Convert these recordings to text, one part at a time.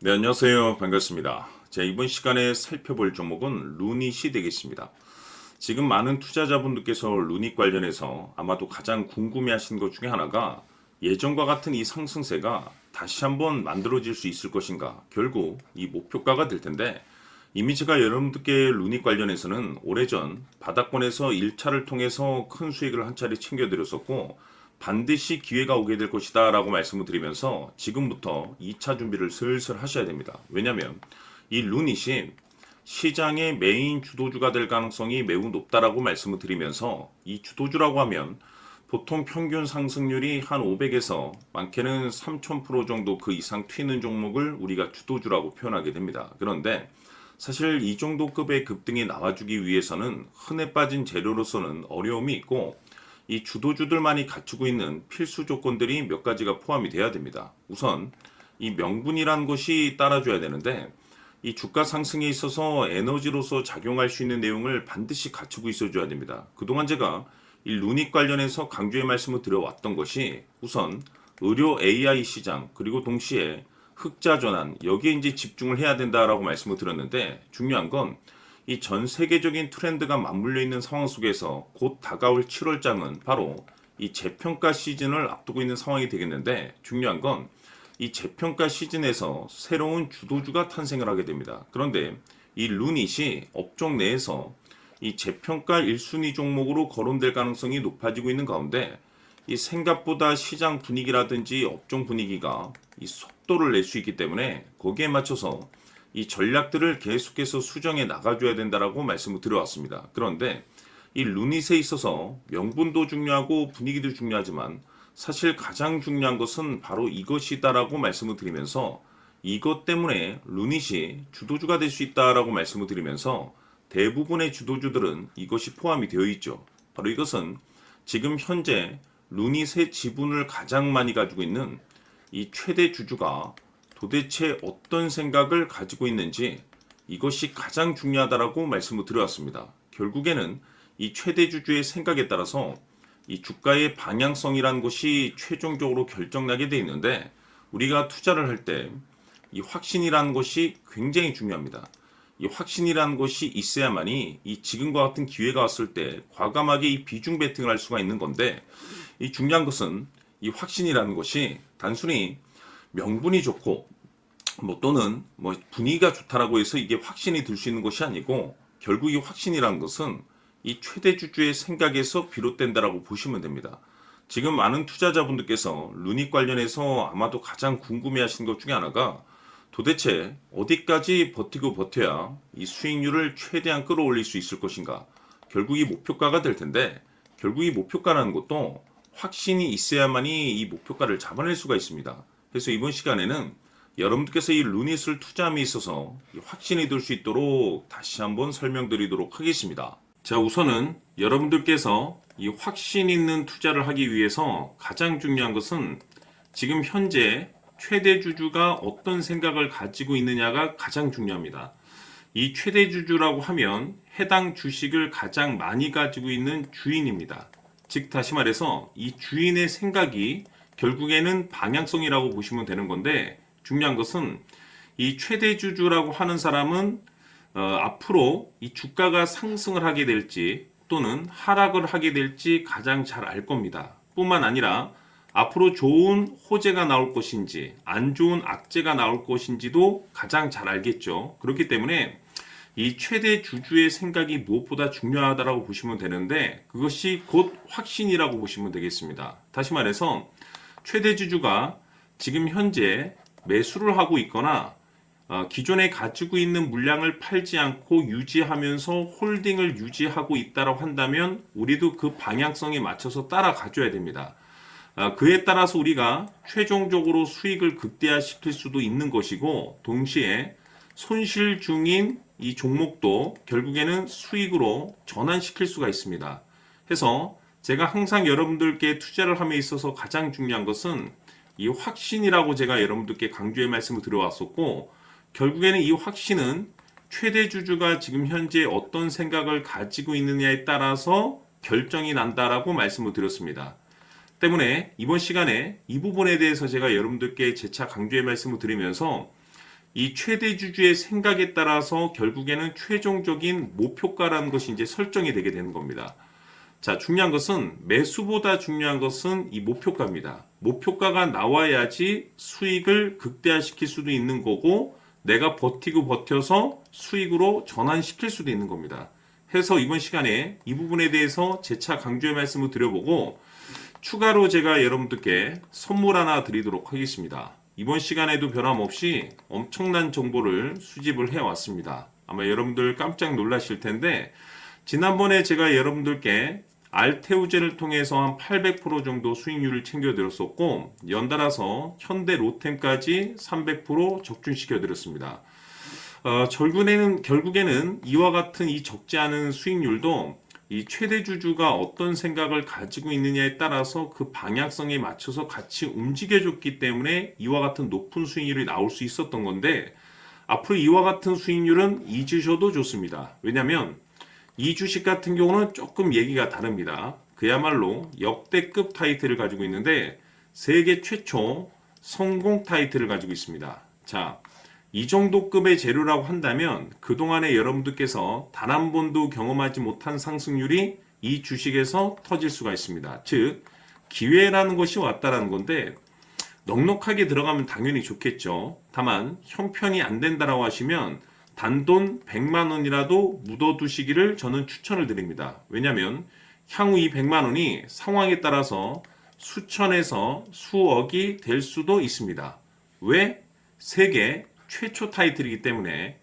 네, 안녕하세요. 반갑습니다. 자, 이번 시간에 살펴볼 종목은 루닛이 되겠습니다. 지금 많은 투자자분들께서 루닛 관련해서 아마도 가장 궁금해하시는 것 중에 하나가 예전과 같은 이 상승세가 다시 한번 만들어질 수 있을 것인가, 결국 이 목표가가 될 텐데, 이미 제가 여러분들께 루닛 관련해서는 오래전 바닥권에서 1차를 통해서 큰 수익을 한 차례 챙겨드렸었고, 반드시 기회가 오게 될 것이다 라고 말씀을 드리면서 지금부터 2차 준비를 슬슬 하셔야 됩니다. 왜냐하면 이 루닛이 시장의 메인 주도주가 될 가능성이 매우 높다라고 말씀을 드리면서, 이 주도주라고 하면 보통 평균 상승률이 한 500에서 많게는 3000% 정도 그 이상 튀는 종목을 우리가 주도주라고 표현하게 됩니다. 그런데 사실 이 정도 급의 급등이 나와주기 위해서는 흔해 빠진 재료로서는 어려움이 있고, 이 주도주들만이 갖추고 있는 필수 조건들이 몇 가지가 포함이 돼야 됩니다. 우선 이 명분이란 것이 따라줘야 되는데, 이 주가 상승에 있어서 에너지로서 작용할 수 있는 내용을 반드시 갖추고 있어줘야 됩니다. 그동안 제가 이 루닛 관련해서 강조의 말씀을 드려왔던 것이 우선 의료 AI 시장, 그리고 동시에 흑자 전환, 여기에 이제 집중을 해야 된다라고 말씀을 드렸는데, 중요한 건 이 전 세계적인 트렌드가 맞물려 있는 상황 속에서 곧 다가올 7월장은 바로 이 재평가 시즌을 앞두고 있는 상황이 되겠는데, 중요한 건 이 재평가 시즌에서 새로운 주도주가 탄생을 하게 됩니다. 그런데 이 루닛이 업종 내에서 이 재평가 1순위 종목으로 거론될 가능성이 높아지고 있는 가운데, 이 생각보다 시장 분위기라든지 업종 분위기가 이 속도를 낼 수 있기 때문에 거기에 맞춰서 이 전략들을 계속해서 수정해 나가줘야 된다라고 말씀을 드려왔습니다. 그런데 이 루닛에 있어서 명분도 중요하고 분위기도 중요하지만 사실 가장 중요한 것은 바로 이것이다라고 말씀을 드리면서, 이것 때문에 루닛이 주도주가 될 수 있다라고 말씀을 드리면서 대부분의 주도주들은 이것이 포함이 되어 있죠. 바로 이것은 지금 현재 루닛의 지분을 가장 많이 가지고 있는 이 최대 주주가 도대체 어떤 생각을 가지고 있는지, 이것이 가장 중요하다라고 말씀을 드려왔습니다. 결국에는 이 최대 주주의 생각에 따라서 이 주가의 방향성이란 것이 최종적으로 결정나게 돼 있는데, 우리가 투자를 할 때 이 확신이라는 것이 굉장히 중요합니다. 이 확신이라는 것이 있어야만이 이 지금과 같은 기회가 왔을 때 과감하게 이 비중 베팅을 할 수가 있는 건데, 이 중요한 것은 이 확신이라는 것이 단순히 명분이 좋고 또는 분위기가 좋다라고 해서 이게 확신이 들 수 있는 것이 아니고, 결국 이 확신이라는 것은 이 최대 주주의 생각에서 비롯된다라고 보시면 됩니다. 지금 많은 투자자분들께서 루닛 관련해서 아마도 가장 궁금해하시는 것 중에 하나가 도대체 어디까지 버티고 버텨야 이 수익률을 최대한 끌어올릴 수 있을 것인가, 결국 이 목표가가 될 텐데, 결국 이 목표가라는 것도 확신이 있어야만이 이 목표가를 잡아낼 수가 있습니다. 그래서 이번 시간에는 여러분들께서 이 루닛을 투자함에 있어서 확신이 들 수 있도록 다시 한번 설명드리도록 하겠습니다. 자, 우선은 여러분들께서 이 확신 있는 투자를 하기 위해서 가장 중요한 것은 지금 현재 최대 주주가 어떤 생각을 가지고 있느냐가 가장 중요합니다. 이 최대 주주라고 하면 해당 주식을 가장 많이 가지고 있는 주인입니다. 즉 다시 말해서 이 주인의 생각이 결국에는 방향성이라고 보시면 되는 건데, 중요한 것은 이 최대 주주라고 하는 사람은 앞으로 이 주가가 상승을 하게 될지 또는 하락을 하게 될지 가장 잘 알 겁니다. 뿐만 아니라 앞으로 좋은 호재가 나올 것인지 안 좋은 악재가 나올 것인지도 가장 잘 알겠죠. 그렇기 때문에 이 최대 주주의 생각이 무엇보다 중요하다고 보시면 되는데, 그것이 곧 확신이라고 보시면 되겠습니다. 다시 말해서 최대 주주가 지금 현재 매수를 하고 있거나 기존에 가지고 있는 물량을 팔지 않고 유지하면서 홀딩을 유지하고 있다고 한다면 우리도 그 방향성에 맞춰서 따라가줘야 됩니다. 그에 따라서 우리가 최종적으로 수익을 극대화시킬 수도 있는 것이고, 동시에 손실 중인 이 종목도 결국에는 수익으로 전환시킬 수가 있습니다. 해서 제가 항상 여러분들께 투자를 함에 있어서 가장 중요한 것은 이 확신이라고 제가 여러분들께 강조의 말씀을 드려왔었고, 결국에는 이 확신은 최대 주주가 지금 현재 어떤 생각을 가지고 있느냐에 따라서 결정이 난다라고 말씀을 드렸습니다. 때문에 이번 시간에 이 부분에 대해서 제가 여러분들께 재차 강조의 말씀을 드리면서 이 최대 주주의 생각에 따라서 결국에는 최종적인 목표가라는 것이 이제 설정이 되게 되는 겁니다. 자, 중요한 것은 매수보다 중요한 것은 이 목표가입니다. 목표가가 나와야지 수익을 극대화시킬 수도 있는 거고 내가 버티고 버텨서 수익으로 전환시킬 수도 있는 겁니다. 해서 이번 시간에 이 부분에 대해서 재차 강조의 말씀을 드려보고 추가로 제가 여러분들께 선물 하나 드리도록 하겠습니다. 이번 시간에도 변함없이 엄청난 정보를 수집을 해왔습니다. 아마 여러분들 깜짝 놀라실 텐데 지난번에 제가 여러분들께 알테우제를 통해서 한 800% 정도 수익률을 챙겨드렸었고 연달아서 현대 로템까지 300% 적중시켜드렸습니다. 결국에는 이와 같은 이 적지 않은 수익률도 이 최대 주주가 어떤 생각을 가지고 있느냐에 따라서 그 방향성에 맞춰서 같이 움직여줬기 때문에 이와 같은 높은 수익률이 나올 수 있었던 건데 앞으로 이와 같은 수익률은 잊으셔도 좋습니다. 왜냐하면 이 주식 같은 경우는 조금 얘기가 다릅니다. 그야말로 역대급 타이틀을 가지고 있는데 세계 최초 성공 타이틀을 가지고 있습니다. 자, 이 정도 급의 재료라고 한다면 그동안에 여러분들께서 단 한 번도 경험하지 못한 상승률이 이 주식에서 터질 수가 있습니다. 즉 기회라는 것이 왔다라는 건데 넉넉하게 들어가면 당연히 좋겠죠. 다만 형편이 안 된다라고 하시면 단돈 100만 원이라도 묻어두시기를 저는 추천을 드립니다. 왜냐하면 향후 이 100만 원이 상황에 따라서 수천에서 수억이 될 수도 있습니다. 왜? 세계 최초 타이틀이기 때문에.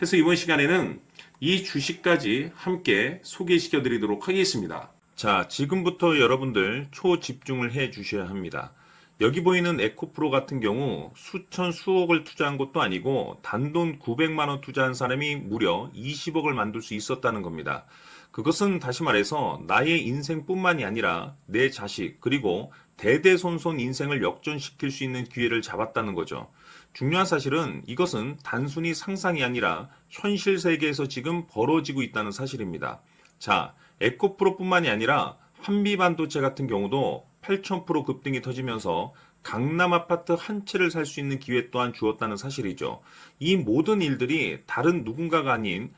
해서 이번 시간에는 이 주식까지 함께 소개시켜 드리도록 하겠습니다. 자, 지금부터 여러분들 초집중을 해 주셔야 합니다. 여기 보이는 에코프로 같은 경우 수천 수억을 투자한 것도 아니고 단돈 900만 원 투자한 사람이 무려 20억을 만들 수 있었다는 겁니다. 그것은 다시 말해서 나의 인생뿐만이 아니라 내 자식 그리고 대대손손 인생을 역전시킬 수 있는 기회를 잡았다는 거죠. 중요한 사실은 이것은 단순히 상상이 아니라 현실 세계에서 지금 벌어지고 있다는 사실입니다. 자, 에코프로뿐만이 아니라 한미반도체 같은 경우도 8,000% 급등이 터지면서 강남 아파트 한 채를 살 수 있는 기회 또한 주었다는 사실이죠. 이 모든 일들이 다른 누군가가 아닌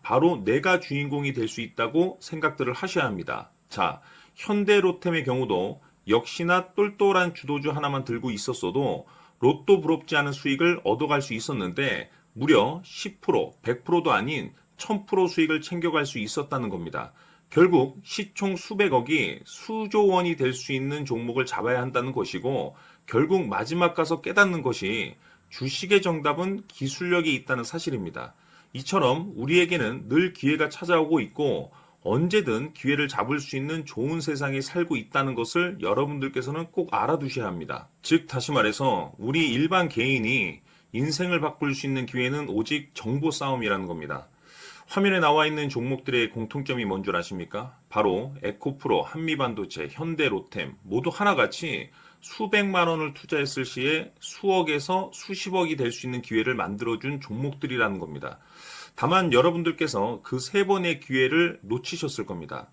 바로 내가 주인공이 될 수 있다고 생각들을 하셔야 합니다. 자, 현대로템의 경우도 역시나 똘똘한 주도주 하나만 들고 있었어도 로또 부럽지 않은 수익을 얻어갈 수 있었는데 무려 10%, 100%도 아닌 1000% 수익을 챙겨갈 수 있었다는 겁니다. 결국 시총 수백억이 수조 원이 될 수 있는 종목을 잡아야 한다는 것이고 결국 마지막 가서 깨닫는 것이 주식의 정답은 기술력이 있다는 사실입니다. 이처럼 우리에게는 늘 기회가 찾아오고 있고 언제든 기회를 잡을 수 있는 좋은 세상에 살고 있다는 것을 여러분들께서는 꼭 알아두셔야 합니다. 즉 다시 말해서 우리 일반 개인이 인생을 바꿀 수 있는 기회는 오직 정보 싸움이라는 겁니다. 화면에 나와 있는 종목들의 공통점이 뭔 줄 아십니까? 바로 에코프로, 한미반도체, 현대로템 모두 하나같이 수백만 원을 투자했을 시에 수억에서 수십억이 될 수 있는 기회를 만들어준 종목들이라는 겁니다. 다만 여러분들께서 그 세 번의 기회를 놓치셨을 겁니다.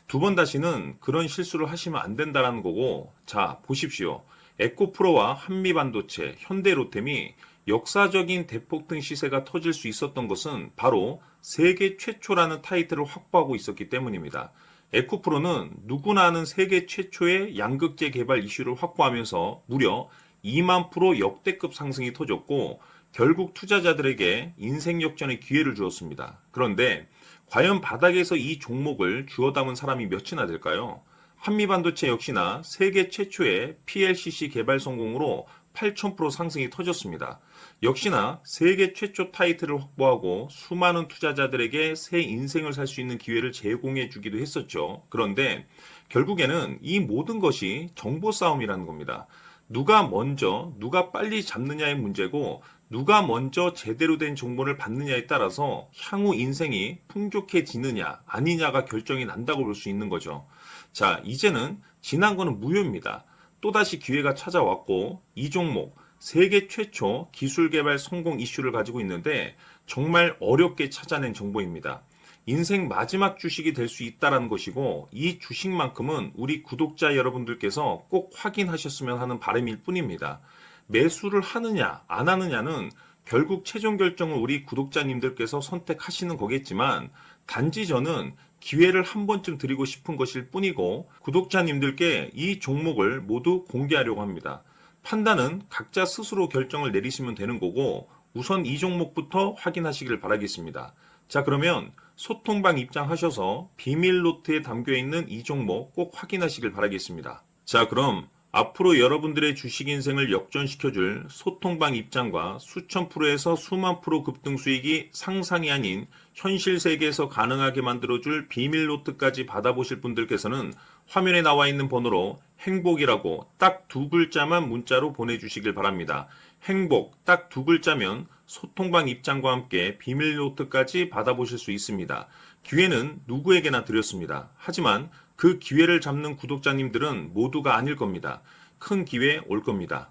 두 번 다시는 그런 실수를 하시면 안 된다는 거고 자 보십시오. 에코프로와 한미반도체, 현대로템이 역사적인 대폭등 시세가 터질 수 있었던 것은 바로 세계 최초라는 타이틀을 확보하고 있었기 때문입니다. 에코프로는 누구나 아는 세계 최초의 양극재 개발 이슈를 확보하면서 무려 2만 프로 역대급 상승이 터졌고 결국 투자자들에게 인생 역전의 기회를 주었습니다. 그런데 과연 바닥에서 이 종목을 주워 담은 사람이 몇이나 될까요? 한미반도체 역시나 세계 최초의 PLCC 개발 성공으로 8,000% 상승이 터졌습니다. 역시나 세계 최초 타이틀을 확보하고 수많은 투자자들에게 새 인생을 살 수 있는 기회를 제공해 주기도 했었죠. 그런데 결국에는 이 모든 것이 정보 싸움이라는 겁니다. 누가 먼저, 누가 빨리 잡느냐의 문제고 누가 먼저 제대로 된 정보를 받느냐에 따라서 향후 인생이 풍족해지느냐 아니냐가 결정이 난다고 볼 수 있는 거죠. 자, 이제는 지난 거는 무효입니다. 또다시 기회가 찾아왔고 이 종목 세계 최초 기술 개발 성공 이슈를 가지고 있는데 정말 어렵게 찾아낸 정보입니다. 인생 마지막 주식이 될 수 있다는 것이고 이 주식만큼은 우리 구독자 여러분들께서 꼭 확인하셨으면 하는 바람일 뿐입니다. 매수를 하느냐 안 하느냐는 결국 최종 결정은 우리 구독자님들께서 선택하시는 거겠지만 단지 저는 기회를 한 번쯤 드리고 싶은 것일 뿐이고 구독자님들께 이 종목을 모두 공개하려고 합니다. 판단은 각자 스스로 결정을 내리시면 되는 거고 우선 이 종목부터 확인하시길 바라겠습니다. 자, 그러면 소통방 입장하셔서 비밀 노트에 담겨 있는 이 종목 꼭 확인하시길 바라겠습니다. 자, 그럼 앞으로 여러분들의 주식 인생을 역전시켜줄 소통방 입장과 수천 프로에서 수만 프로 급등 수익이 상상이 아닌 현실 세계에서 가능하게 만들어줄 비밀 노트까지 받아보실 분들께서는 화면에 나와 있는 번호로 행복이라고 딱 두 글자만 문자로 보내주시길 바랍니다. 행복 딱 두 글자면 소통방 입장과 함께 비밀 노트까지 받아보실 수 있습니다. 기회는 누구에게나 드렸습니다. 하지만 그 기회를 잡는 구독자님들은 모두가 아닐 겁니다. 큰 기회 올 겁니다.